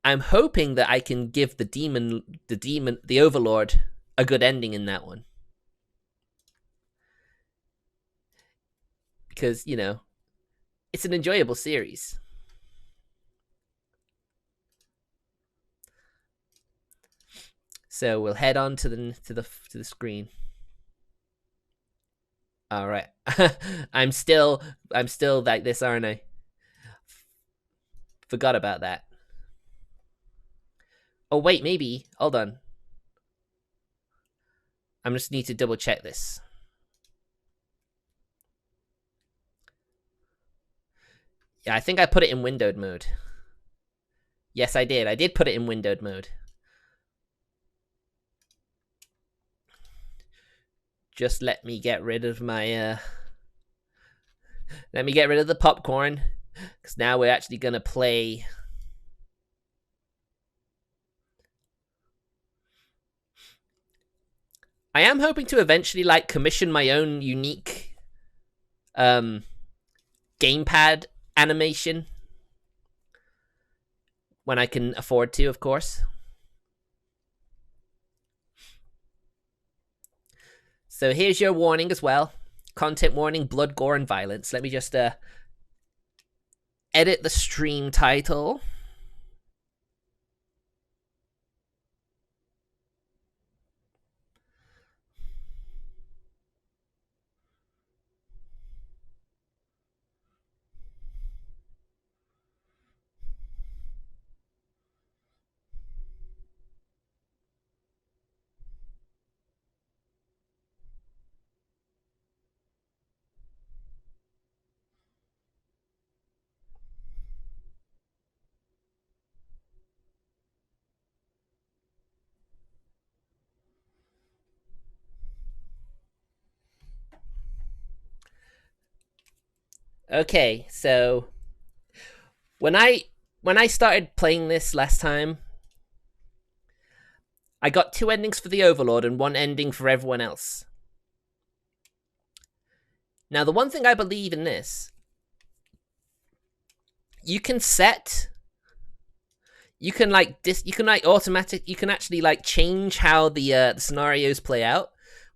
I'm hoping that I can give the Overlord a good ending in that one. Because, you know, it's an enjoyable series. So we'll head on to the screen. All right. I'm still like this, aren't I? Forgot about that. Oh wait, maybe. Hold on. I just need to double check this. Yeah, I think I put it in windowed mode. Yes, I did. I did put it in windowed mode. Just let me get rid of my let me get rid of the popcorn, because now we're actually gonna play. I am hoping to eventually like commission my own unique gamepad animation when I can afford to, of course. So here's your warning as well. Content warning, blood, gore, and violence. Let me just edit the stream title. Okay, so when I started playing this last time, I got 2 endings for the Overlord and 1 ending for everyone else. Now, the one thing I believe in this, you can actually like change how the scenarios play out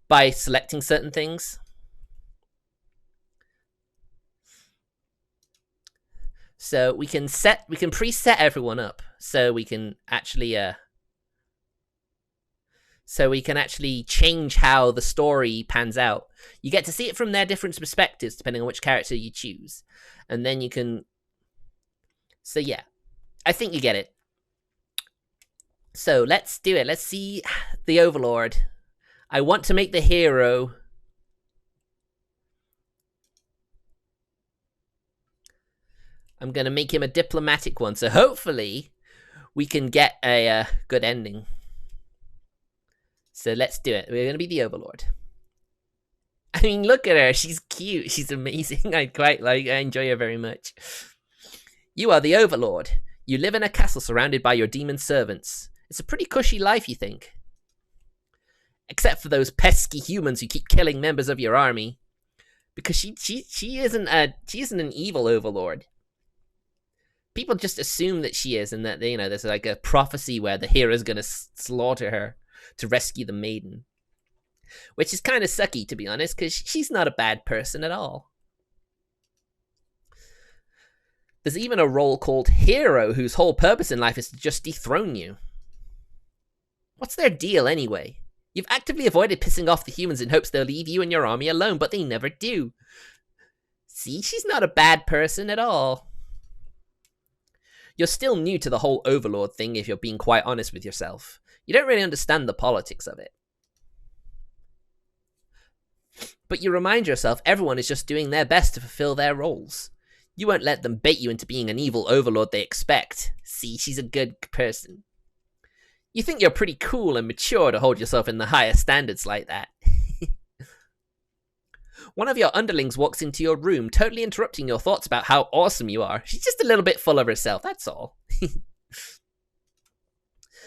by selecting certain things. So we can preset everyone up so we can actually change how the story pans out. You get to see it from their different perspectives depending on which character you choose. And then you can... So yeah, I think you get it. So let's do it. Let's see the Overlord. I want to make the hero... I'm going to make him a diplomatic one, so hopefully we can get a good ending. So let's do it. We're going to be the Overlord. I mean, look at her. She's cute. She's amazing. I enjoy her very much. You are the Overlord. You live in a castle surrounded by your demon servants. It's a pretty cushy life, you think. Except for those pesky humans who keep killing members of your army. Because she isn't an evil Overlord. People just assume that she is, and that, you know, there's like a prophecy where the hero's gonna slaughter her to rescue the maiden. Which is kind of sucky, to be honest, because she's not a bad person at all. There's even a role called Hero, whose whole purpose in life is to just dethrone you. What's their deal, anyway? You've actively avoided pissing off the humans in hopes they'll leave you and your army alone, but they never do. See, she's not a bad person at all. You're still new to the whole Overlord thing, if you're being quite honest with yourself. You don't really understand the politics of it. But you remind yourself everyone is just doing their best to fulfill their roles. You won't let them bait you into being an evil Overlord they expect. See, she's a good person. You think you're pretty cool and mature to hold yourself in the higher standards like that. One of your underlings walks into your room, totally interrupting your thoughts about how awesome you are. She's just a little bit full of herself, that's all.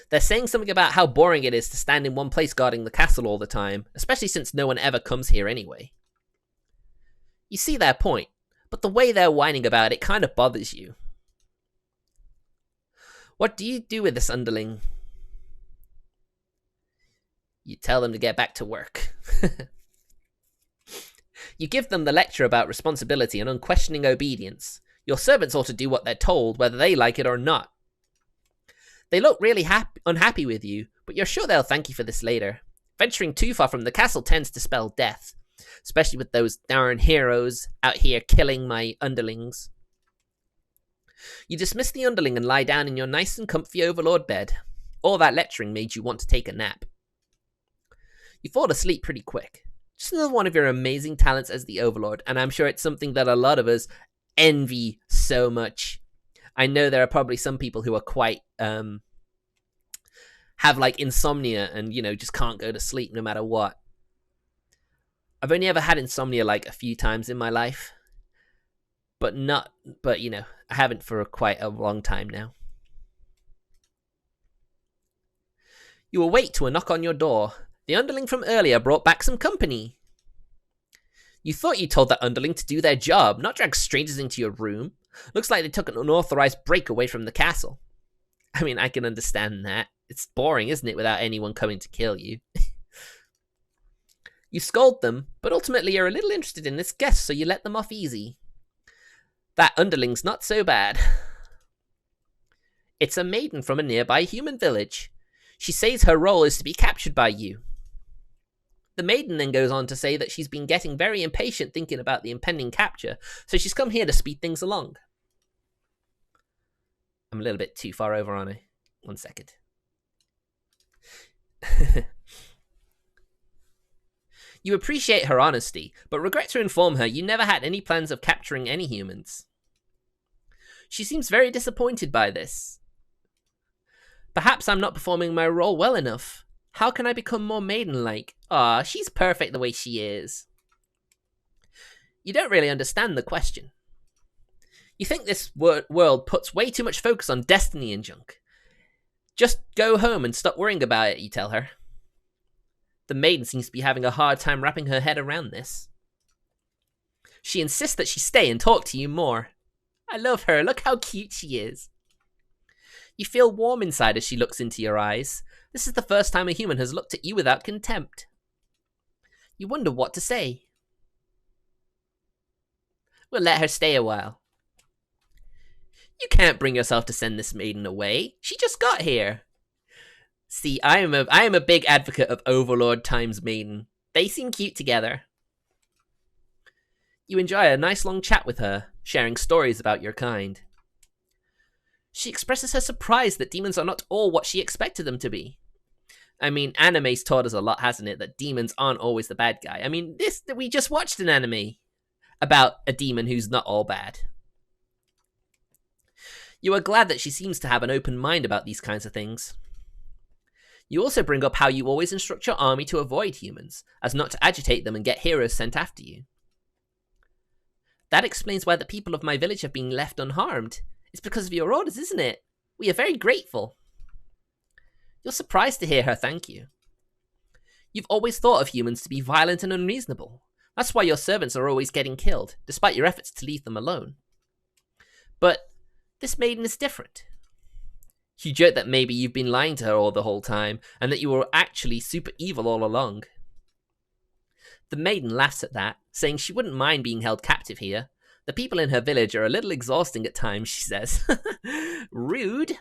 They're saying something about how boring it is to stand in one place guarding the castle all the time, especially since no one ever comes here anyway. You see their point, but the way they're whining about it kind of bothers you. What do you do with this underling? You tell them to get back to work. You give them the lecture about responsibility and unquestioning obedience. Your servants ought to do what they're told, whether they like it or not. They look really unhappy with you, but you're sure they'll thank you for this later. Venturing too far from the castle tends to spell death, especially with those darn heroes out here killing my underlings. You dismiss the underling and lie down in your nice and comfy Overlord bed. All that lecturing made you want to take a nap. You fall asleep pretty quick. Just another one of your amazing talents as the Overlord, and I'm sure it's something that a lot of us envy so much. I know there are probably some people who are quite, have like insomnia and, you know, just can't go to sleep no matter what. I've only ever had insomnia like a few times in my life, but you know, I haven't for quite a long time now. You awake to a knock on your door. The underling from earlier brought back some company. You thought you told that underling to do their job, not drag strangers into your room. Looks like they took an unauthorized break away from the castle. I mean, I can understand that. It's boring, isn't it, without anyone coming to kill you? You scold them, but ultimately you're a little interested in this guest, so you let them off easy. That underling's not so bad. It's a maiden from a nearby human village. She says her role is to be captured by you. The maiden then goes on to say that she's been getting very impatient thinking about the impending capture, so she's come here to speed things along. I'm a little bit too far over, aren't I? 1 second. You appreciate her honesty, but regret to inform her you never had any plans of capturing any humans. She seems very disappointed by this. Perhaps I'm not performing my role well enough. How can I become more maiden-like? Aw, she's perfect the way she is. You don't really understand the question. You think this world puts way too much focus on destiny and junk. Just go home and stop worrying about it, you tell her. The maiden seems to be having a hard time wrapping her head around this. She insists that she stay and talk to you more. I love her, look how cute she is. You feel warm inside as she looks into your eyes. This is the first time a human has looked at you without contempt. You wonder what to say. We'll let her stay a while. You can't bring yourself to send this maiden away. She just got here. See, I am a big advocate of Overlord times maiden. They seem cute together. You enjoy a nice long chat with her, sharing stories about your kind. She expresses her surprise that demons are not all what she expected them to be. I mean, anime's taught us a lot, hasn't it? That demons aren't always the bad guy. I mean, we just watched an anime about a demon who's not all bad. You are glad that she seems to have an open mind about these kinds of things. You also bring up how you always instruct your army to avoid humans, as not to agitate them and get heroes sent after you. That explains why the people of my village have been left unharmed. It's because of your orders, isn't it? We are very grateful. You're surprised to hear her thank you. You've always thought of humans to be violent and unreasonable. That's why your servants are always getting killed, despite your efforts to leave them alone. But this maiden is different. You joke that maybe you've been lying to her all the whole time, and that you were actually super evil all along. The maiden laughs at that, saying she wouldn't mind being held captive here. The people in her village are a little exhausting at times, she says. Rude.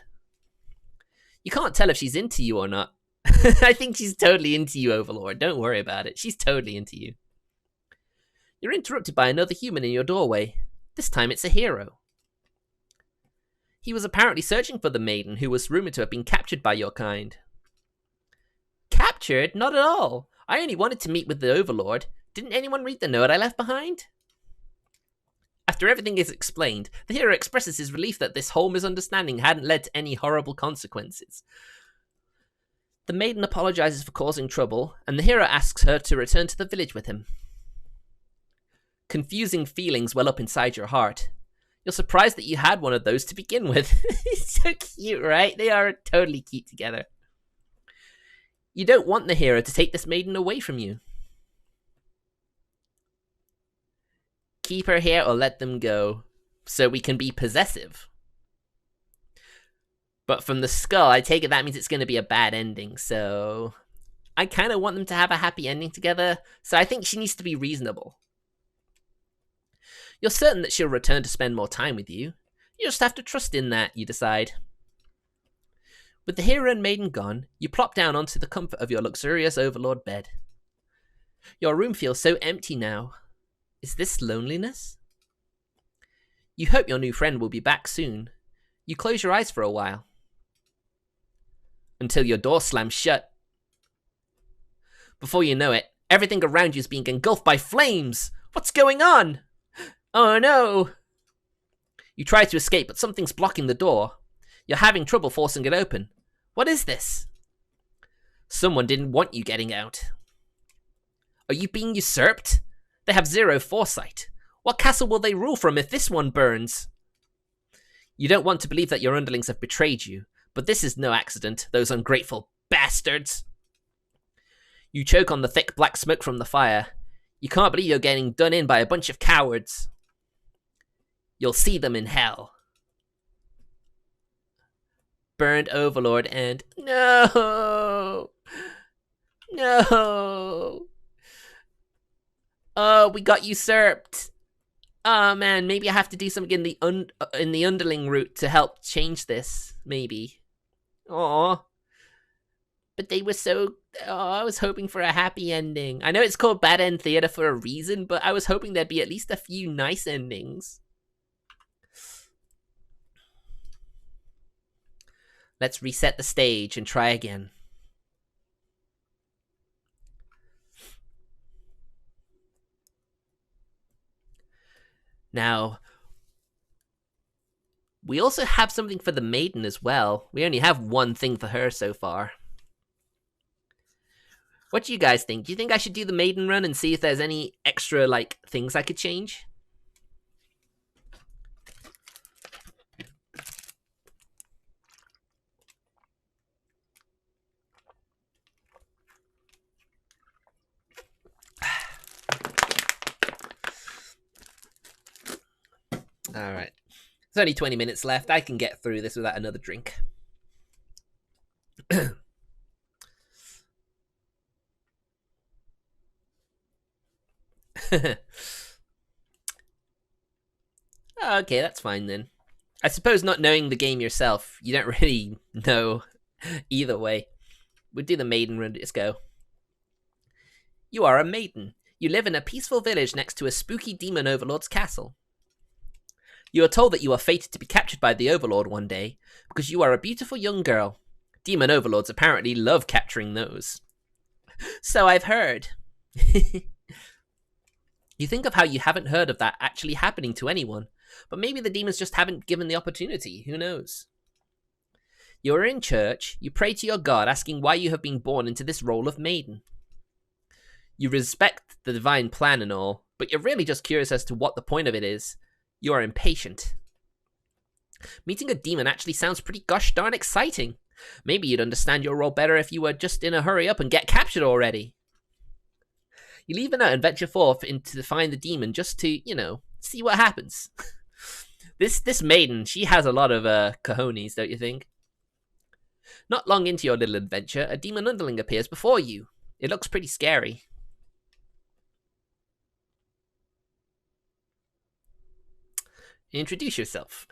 You can't tell if she's into you or not. I think she's totally into you, Overlord. Don't worry about it. She's totally into you. You're interrupted by another human in your doorway. This time it's a hero. He was apparently searching for the maiden who was rumored to have been captured by your kind. Captured? Not at all. I only wanted to meet with the Overlord. Didn't anyone read the note I left behind? After everything is explained, the hero expresses his relief that this whole misunderstanding hadn't led to any horrible consequences. The maiden apologizes for causing trouble, and the hero asks her to return to the village with him. Confusing feelings well up inside your heart. You're surprised that you had one of those to begin with. It's so cute, right? They are totally cute together. You don't want the hero to take this maiden away from you. Keep her here or let them go, so we can be possessive. But from the skull, I take it that means it's going to be a bad ending, so I kind of want them to have a happy ending together, so I think she needs to be reasonable. You're certain that she'll return to spend more time with you. You just have to trust in that, you decide. With the hero and maiden gone, you plop down onto the comfort of your luxurious Overlord bed. Your room feels so empty now. Is this loneliness? You hope your new friend will be back soon. You close your eyes for a while. Until your door slams shut. Before you know it, everything around you is being engulfed by flames! What's going on? Oh no! You try to escape, but something's blocking the door. You're having trouble forcing it open. What is this? Someone didn't want you getting out. Are you being usurped? They have zero foresight. What castle will they rule from if this one burns? You don't want to believe that your underlings have betrayed you, but this is no accident, those ungrateful bastards. You choke on the thick black smoke from the fire. You can't believe you're getting done in by a bunch of cowards. You'll see them in hell. Burned Overlord and... No! No! Oh, we got usurped. Oh man, maybe I have to do something in the underling route to help change this. Maybe. Aww. But they were so... Oh, I was hoping for a happy ending. I know it's called Bad End Theater for a reason, but I was hoping there'd be at least a few nice endings. Let's reset the stage and try again. Now, we also have something for the maiden as well. We only have one thing for her so far. What do you guys think? Do you think I should do the maiden run and see if there's any extra, like, things I could change? Alright. There's only 20 minutes left. I can get through this without another drink. Okay, that's fine then. I suppose not knowing the game yourself, you don't really know either way. We'll do the maiden run. Let's go. You are a maiden. You live in a peaceful village next to a spooky demon overlord's castle. You are told that you are fated to be captured by the Overlord one day, because you are a beautiful young girl. Demon Overlords apparently love capturing those. So I've heard. You think of how you haven't heard of that actually happening to anyone, but maybe the demons just haven't given the opportunity, who knows? You are in church, you pray to your god asking why you have been born into this role of maiden. You respect the divine plan and all, but you're really just curious as to what the point of it is. You are impatient. Meeting a demon actually sounds pretty gosh darn exciting. Maybe you'd understand your role better if you were just in a hurry up and get captured already. You leave a note and venture forth to find the demon just to, you know, see what happens. This maiden, she has a lot of cojones, don't you think? Not long into your little adventure, a demon underling appears before you. It looks pretty scary. Introduce yourself.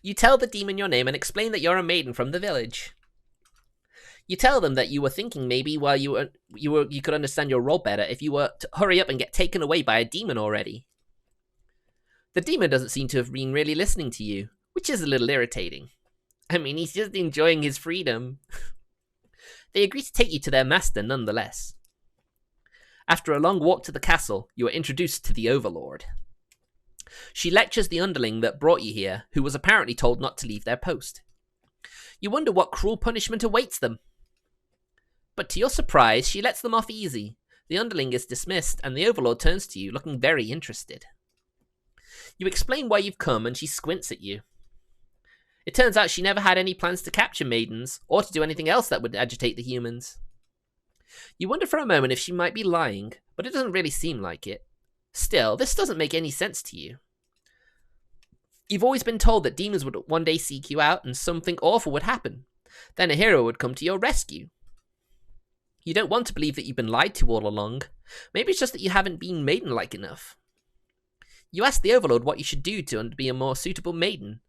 You tell the demon your name and explain that you're a maiden from the village. You tell them that you were thinking maybe while you could understand your role better if you were to hurry up and get taken away by a demon already. The demon doesn't seem to have been really listening to you, which is a little irritating. I mean, he's just enjoying his freedom. They agree to take you to their master nonetheless. After a long walk to the castle, you are introduced to the Overlord. She lectures the underling that brought you here, who was apparently told not to leave their post. You wonder what cruel punishment awaits them. But to your surprise, she lets them off easy. The underling is dismissed, and the Overlord turns to you, looking very interested. You explain why you've come, and she squints at you. It turns out she never had any plans to capture maidens, or to do anything else that would agitate the humans. You wonder for a moment if she might be lying, but it doesn't really seem like it. Still, this doesn't make any sense to you. You've always been told that demons would one day seek you out and something awful would happen. Then a hero would come to your rescue. You don't want to believe that you've been lied to all along. Maybe it's just that you haven't been maiden-like enough. You ask the Overlord what you should do to be a more suitable maiden,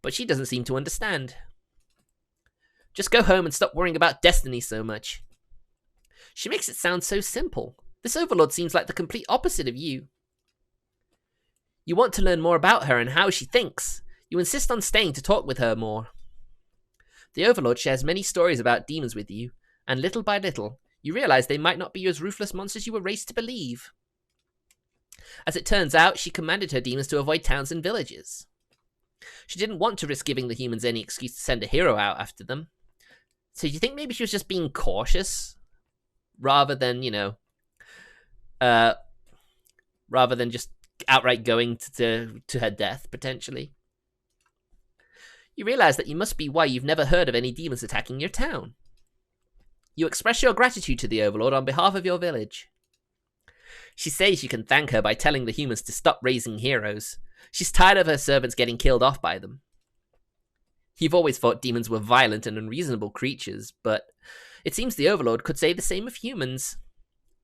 but she doesn't seem to understand. Just go home and stop worrying about destiny so much. She makes it sound so simple. This Overlord seems like the complete opposite of you. You want to learn more about her and how she thinks. You insist on staying to talk with her more. The Overlord shares many stories about demons with you, and little by little, you realize they might not be as ruthless monsters you were raised to believe. As it turns out, she commanded her demons to avoid towns and villages. She didn't want to risk giving the humans any excuse to send a hero out after them. So do you think maybe she was just being cautious? Rather than, rather than just outright going to her death, potentially. You realize that you must be why you've never heard of any demons attacking your town. You express your gratitude to the Overlord on behalf of your village. She says you can thank her by telling the humans to stop raising heroes. She's tired of her servants getting killed off by them. You've always thought demons were violent and unreasonable creatures, but it seems the Overlord could say the same of humans.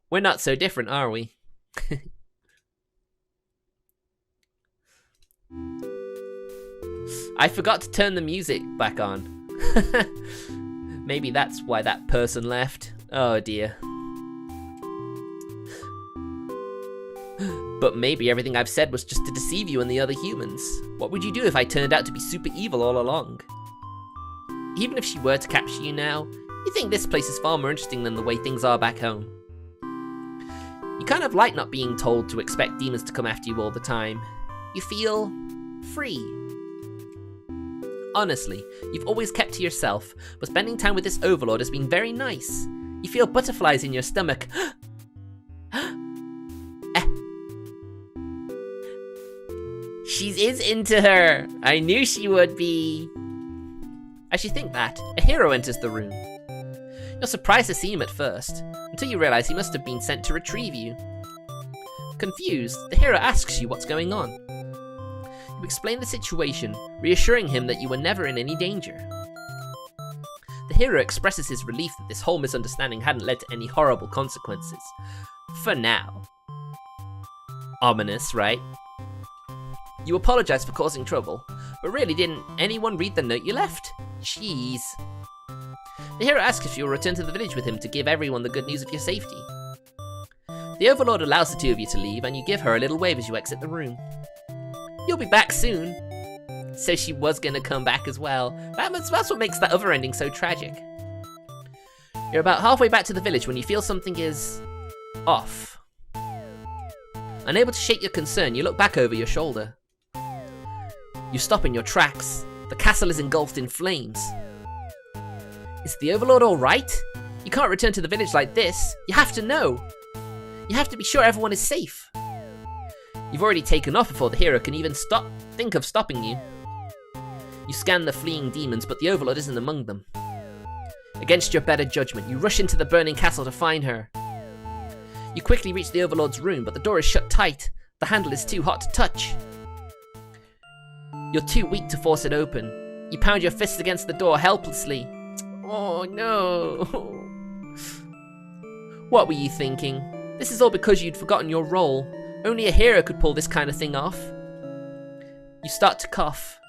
We're not so different, are we? I forgot to turn the music back on. Maybe that's why that person left. Oh dear. But maybe everything I've said was just to deceive you and the other humans. What would you do if I turned out to be super evil all along? Even if she were to capture you now, you think this place is far more interesting than the way things are back home. You kind of like not being told to expect demons to come after you all the time. You feel free. Honestly, you've always kept to yourself, but spending time with this Overlord has been very nice. You feel butterflies in your stomach. She is into her. I knew she would be. As you think that, a hero enters the room. You're surprised to see him at first, until you realize he must have been sent to retrieve you. Confused, the hero asks you what's going on. You explain the situation, reassuring him that you were never in any danger. The hero expresses his relief that this whole misunderstanding hadn't led to any horrible consequences. For now. Ominous, right? You apologize for causing trouble, but really didn't anyone read the note you left? Jeez. The hero asks if you'll return to the village with him to give everyone the good news of your safety. The Overlord allows the two of you to leave, and you give her a little wave as you exit the room. You'll be back soon. So she was gonna come back as well. That's what makes that other ending so tragic. You're about halfway back to the village when you feel something is off. Unable to shake your concern, you look back over your shoulder. You stop in your tracks. The castle is engulfed in flames. Is the Overlord alright? You can't return to the village like this. You have to know. You have to be sure everyone is safe. You've already taken off before the hero can even think of stopping you. You scan the fleeing demons, but the Overlord isn't among them. Against your better judgment, you rush into the burning castle to find her. You quickly reach the Overlord's room, but the door is shut tight. The handle is too hot to touch. You're too weak to force it open. You pound your fists against the door helplessly. Oh no. What were you thinking? This is all because you'd forgotten your role. Only a hero could pull this kind of thing off. You start to cough.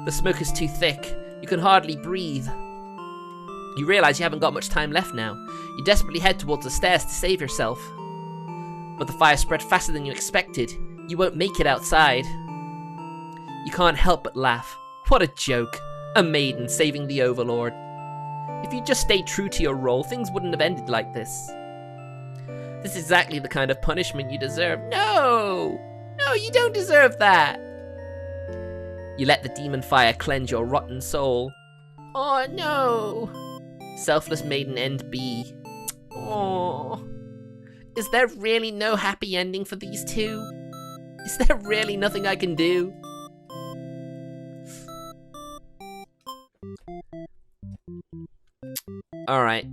The smoke is too thick. You can hardly breathe. You realize you haven't got much time left now. You desperately head towards the stairs to save yourself. But the fire spread faster than you expected. You won't make it outside. You can't help but laugh. What a joke. A maiden saving the Overlord. If you just stayed true to your role, things wouldn't have ended like this. This is exactly the kind of punishment you deserve. No! No, you don't deserve that! You let the demon fire cleanse your rotten soul. Oh no! Selfless maiden end B. Oh. Is there really no happy ending for these two? Is there really nothing I can do? Alright.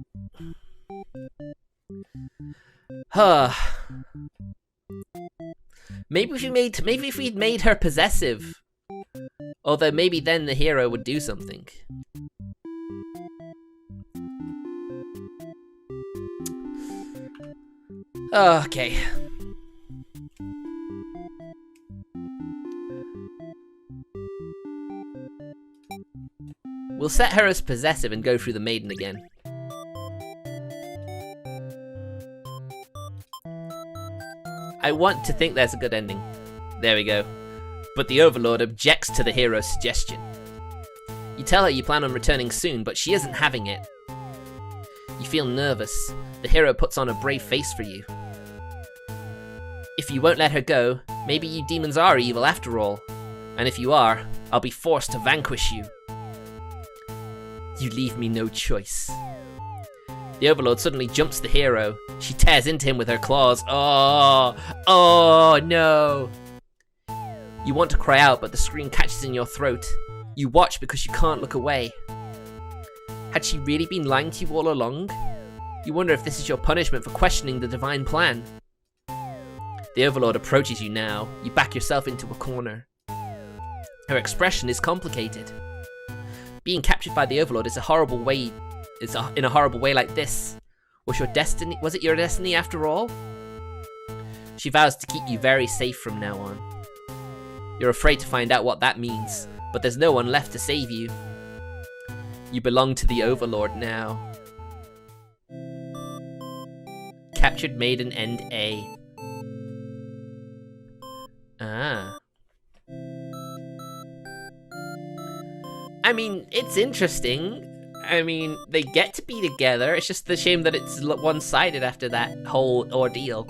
Maybe if we'd made her possessive, Although maybe then the hero would do something. Okay. We'll set her as possessive and go through the maiden again. I want to think there's a good ending. There we go. But the Overlord objects to the hero's suggestion. You tell her you plan on returning soon, but she isn't having it. You feel nervous. The hero puts on a brave face for you. If you won't let her go, maybe you demons are evil after all. And if you are, I'll be forced to vanquish you. You leave me no choice. The Overlord suddenly jumps the hero. She tears into him with her claws. Oh no! You want to cry out, but the scream catches in your throat. You watch because you can't look away. Had she really been lying to you all along? You wonder if this is your punishment for questioning the divine plan. The Overlord approaches you now. You back yourself into a corner. Her expression is complicated. Being captured by the Overlord is a horrible way. In a horrible way like this. Was it your destiny after all? She vows to keep you very safe from now on. You're afraid to find out what that means, but there's no one left to save you. You belong to the Overlord now. Captured Maiden End A. Ah. I mean, it's interesting. I mean, they get to be together. It's just the shame that it's one-sided after that whole ordeal.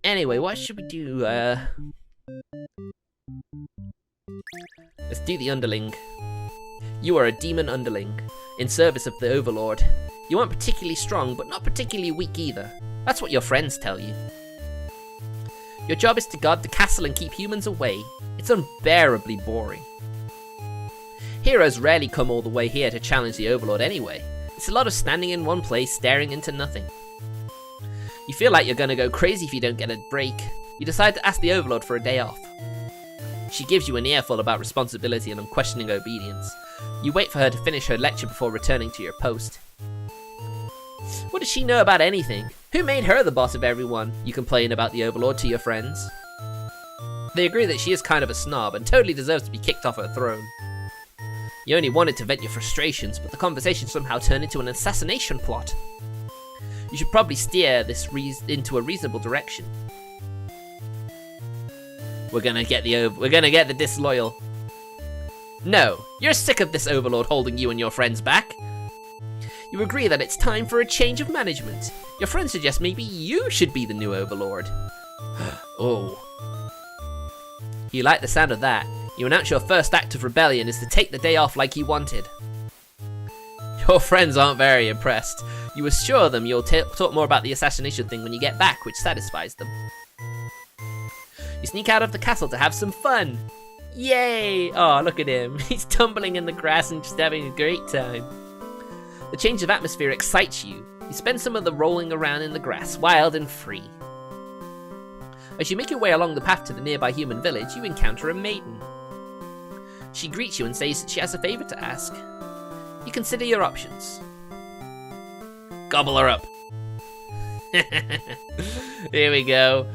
Anyway, what should we do? Let's do the Underling. You are a demon Underling, in service of the Overlord. You aren't particularly strong, but not particularly weak either. That's what your friends tell you. Your job is to guard the castle and keep humans away. It's unbearably boring. Heroes rarely come all the way here to challenge the Overlord anyway. It's a lot of standing in one place, staring into nothing. You feel like you're gonna go crazy if you don't get a break. You decide to ask the Overlord for a day off. She gives you an earful about responsibility and unquestioning obedience. You wait for her to finish her lecture before returning to your post. What does she know about anything? Who made her the boss of everyone? You complain about the Overlord to your friends. They agree that she is kind of a snob and totally deserves to be kicked off her throne. You only wanted to vent your frustrations, but the conversation somehow turned into an assassination plot. You should probably steer this into a reasonable direction. We're gonna get the disloyal. No, you're sick of this Overlord holding you and your friends back. You agree that it's time for a change of management. Your friends suggest maybe you should be the new Overlord. Oh. You like the sound of that. You announce your first act of rebellion is to take the day off like you wanted. Your friends aren't very impressed. You assure them you'll talk more about the assassination thing when you get back, which satisfies them. You sneak out of the castle to have some fun. Yay! Oh, look at him. He's tumbling in the grass and just having a great time. The change of atmosphere excites you. You spend some of the rolling around in the grass, wild and free. As you make your way along the path to the nearby human village, you encounter a maiden. She greets you and says that she has a favor to ask. You consider your options. Gobble her up. Here we go.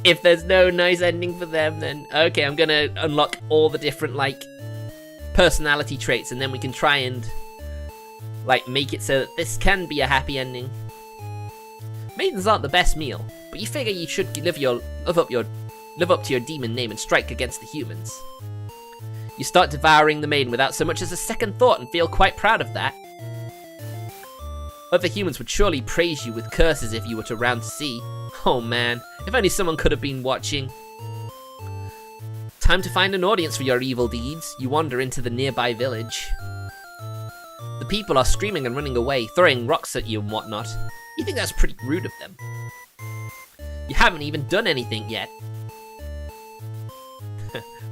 If there's no nice ending for them, then okay, I'm gonna unlock all the different, like, personality traits, and then we can try and, like, make it so that this can be a happy ending. Maidens aren't the best meal, but you figure you should live up to your demon name and strike against the humans. You start devouring the maiden without so much as a second thought and feel quite proud of that. Other humans would surely praise you with curses if you were around to see. Oh man, if only someone could have been watching. Time to find an audience for your evil deeds. You wander into the nearby village. The people are screaming and running away, throwing rocks at you and whatnot. You think that's pretty rude of them. You haven't even done anything yet.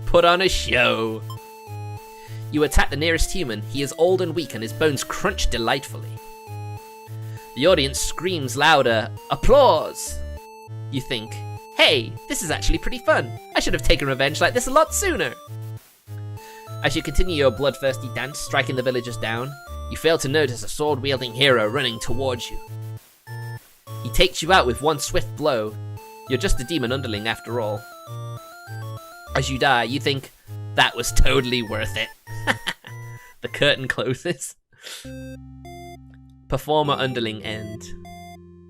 Put on a show. You attack the nearest human. He is old and weak and his bones crunch delightfully. The audience screams louder. Applause! You think, Hey, this is actually pretty fun. I should have taken revenge like this a lot sooner. As you continue your bloodthirsty dance, striking the villagers down, you fail to notice a sword-wielding hero running towards you. He takes you out with one swift blow. You're just a demon underling after all. As you die, you think, that was totally worth it. The curtain closes. Performer underling end.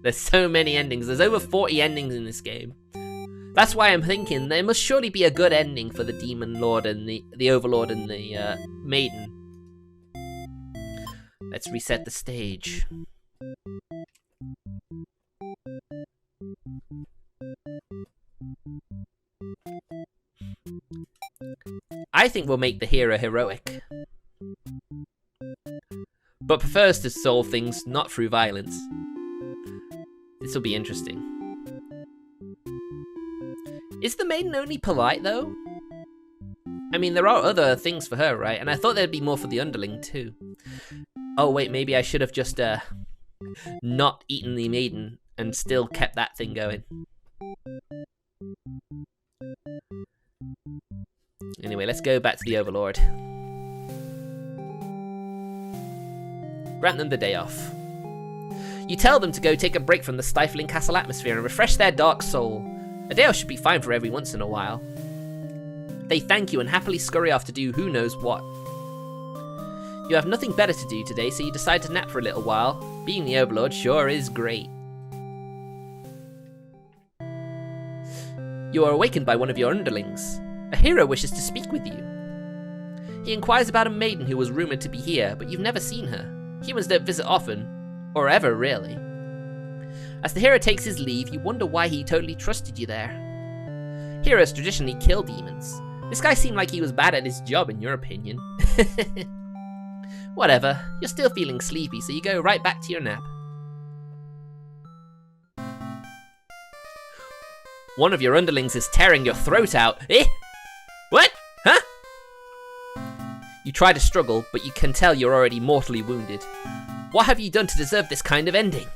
There's so many endings. There's over 40 endings in this game. That's why I'm thinking there must surely be a good ending for the Demon Lord and the Overlord and the Maiden. Let's reset the stage. I think we'll make the hero heroic, but prefers to solve things not through violence. This will be interesting. Is the Maiden only polite, though? I mean, there are other things for her, right? And I thought there'd be more for the underling, too. Oh, wait, maybe I should have just not eaten the Maiden and still kept that thing going. Anyway, let's go back to the Overlord. Grant them the day off. You tell them to go take a break from the stifling castle atmosphere and refresh their dark soul. A day off should be fine for every once in a while. They thank you and happily scurry off to do who knows what. You have nothing better to do today, so you decide to nap for a little while. Being the Overlord sure is great. You are awakened by one of your underlings. A hero wishes to speak with you. He inquires about a maiden who was rumoured to be here, but you've never seen her. Humans don't visit often, or ever really. As the hero takes his leave, you wonder why he totally trusted you there. Heroes traditionally kill demons. This guy seemed like he was bad at his job in your opinion. Whatever, you're still feeling sleepy, so you go right back to your nap. One of your underlings is tearing your throat out. Eh? What? Huh? You try to struggle, but you can tell you're already mortally wounded. What have you done to deserve this kind of ending?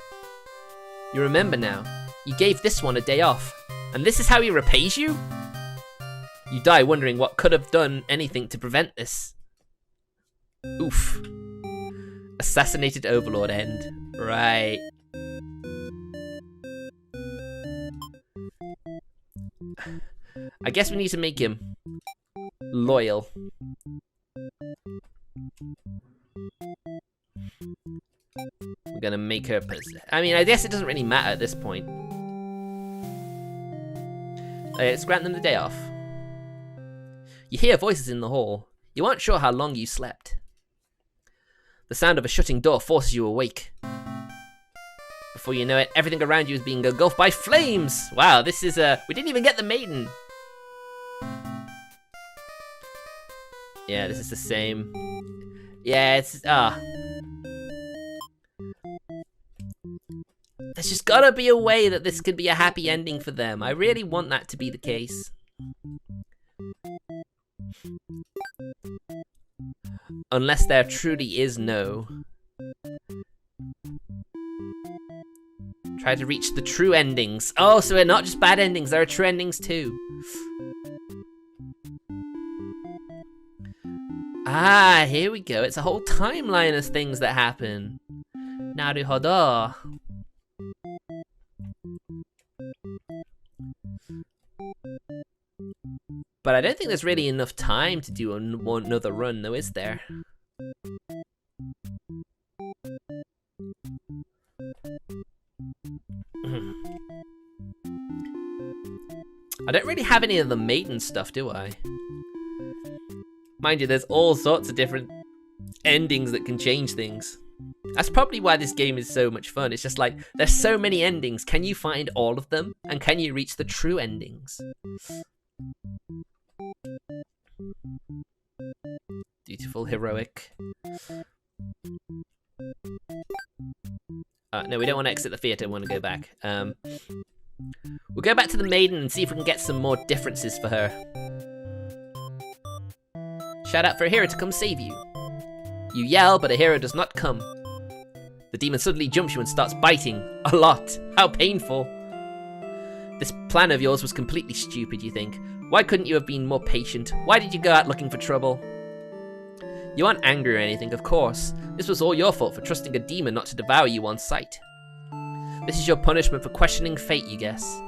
You remember now. You gave this one a day off, and this is how he repays you? You die wondering what could have done anything to prevent this. Oof. Assassinated Overlord end. Right. I guess we need to make him loyal. We're gonna make her I mean, I guess it doesn't really matter at this point. Let's grant them the day off. You hear voices in the hall. You aren't sure how long you slept. The sound of a shutting door forces you awake. Before you know it, everything around you is being engulfed by flames! Wow, this is we didn't even get the maiden! Yeah, this is the same. Yeah, it's, There's just gotta be a way that this could be a happy ending for them. I really want that to be the case. Unless there truly is no. Try to reach the true endings. Oh, so they're not just bad endings, there are true endings too. Ah, here we go. It's a whole timeline of things that happen. Naruhodo. But I don't think there's really enough time to do another run, though, is there? I don't really have any of the maiden stuff, do I? Mind you, there's all sorts of different endings that can change things. That's probably why this game is so much fun. It's just like, there's so many endings. Can you find all of them? And can you reach the true endings? Beautiful, heroic. No, we don't want to exit the theatre, we want to go back. We'll go back to the maiden and see if we can get some more differences for her. Shout out for a hero to come save you. You yell, but a hero does not come. The demon suddenly jumps you and starts biting. A lot. How painful. This plan of yours was completely stupid, you think. Why couldn't you have been more patient? Why did you go out looking for trouble? You aren't angry or anything, of course. This was all your fault for trusting a demon not to devour you on sight. This is your punishment for questioning fate, you guess.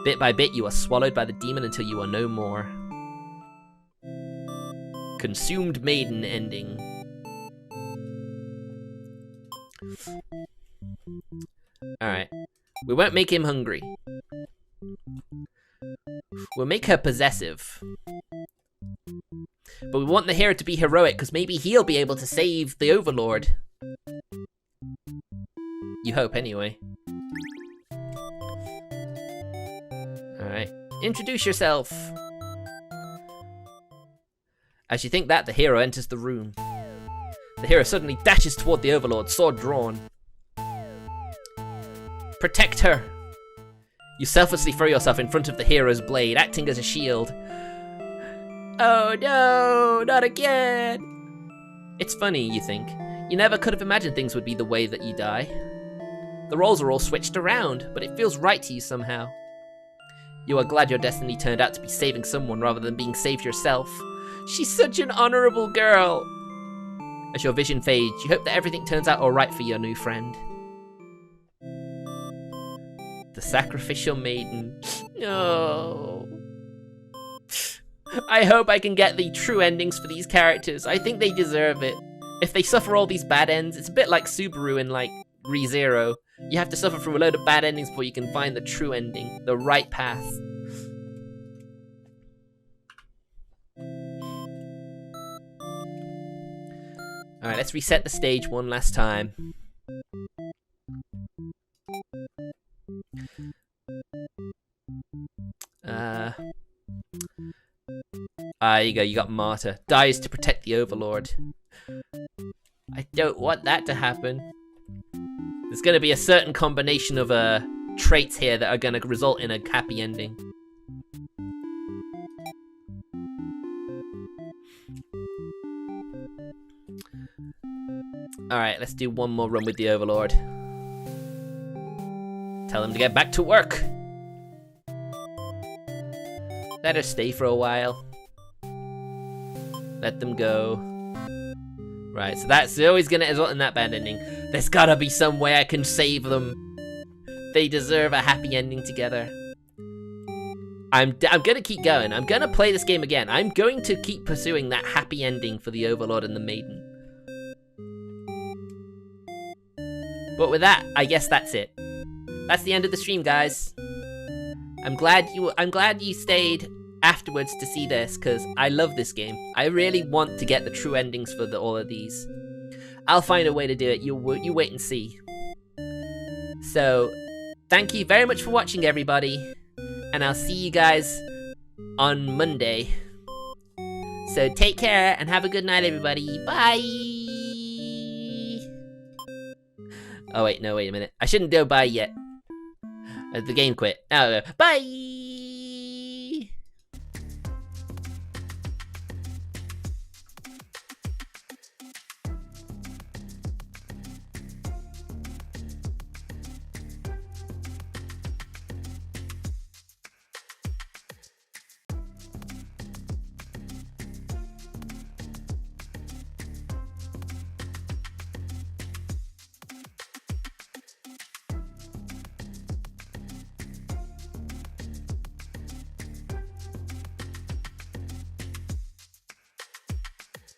Bit by bit, you are swallowed by the demon until you are no more. Consumed maiden ending. Alright. We won't make him hungry. We'll make her possessive. But we want the hero to be heroic, because maybe he'll be able to save the Overlord. You hope, anyway. Alright. Introduce yourself! As you think that, the hero enters the room. The hero suddenly dashes toward the Overlord, sword drawn. Protect her! You selflessly throw yourself in front of the hero's blade, acting as a shield. Oh no, not again! It's funny, you think. You never could have imagined things would be the way that you die. The roles are all switched around, but it feels right to you somehow. You are glad your destiny turned out to be saving someone rather than being saved yourself. She's such an honorable girl! As your vision fades, you hope that everything turns out alright for your new friend. The sacrificial maiden. No. I hope I can get the true endings for these characters. I think they deserve it. If they suffer all these bad ends, it's a bit like Subaru in like ReZero. You have to suffer through a load of bad endings before you can find the true ending, the right path. Alright, let's reset the stage one last time. There you go, you got Martyr. Dies to protect the Overlord. I don't want that to happen. There's gonna be a certain combination of traits here that are gonna result in a happy ending. Alright, let's do one more run with the Overlord. Tell him to get back to work. Let her stay for a while. Let them go. Right, so that's always gonna result in that bad ending. There's gotta be some way I can save them. They deserve a happy ending together. I'm gonna keep going. I'm gonna play this game again. I'm going to keep pursuing that happy ending for the Overlord and the Maiden. But with that, I guess that's it. That's the end of the stream, guys. I'm glad you stayed afterwards to see this, because I love this game. I really want to get the true endings for all of these. I'll find a way to do it. You wait and see. So, thank you very much for watching, everybody. And I'll see you guys on Monday. So take care and have a good night, everybody. Bye! Oh wait, no, wait a minute. I shouldn't go bye yet. The game quit. Now, bye!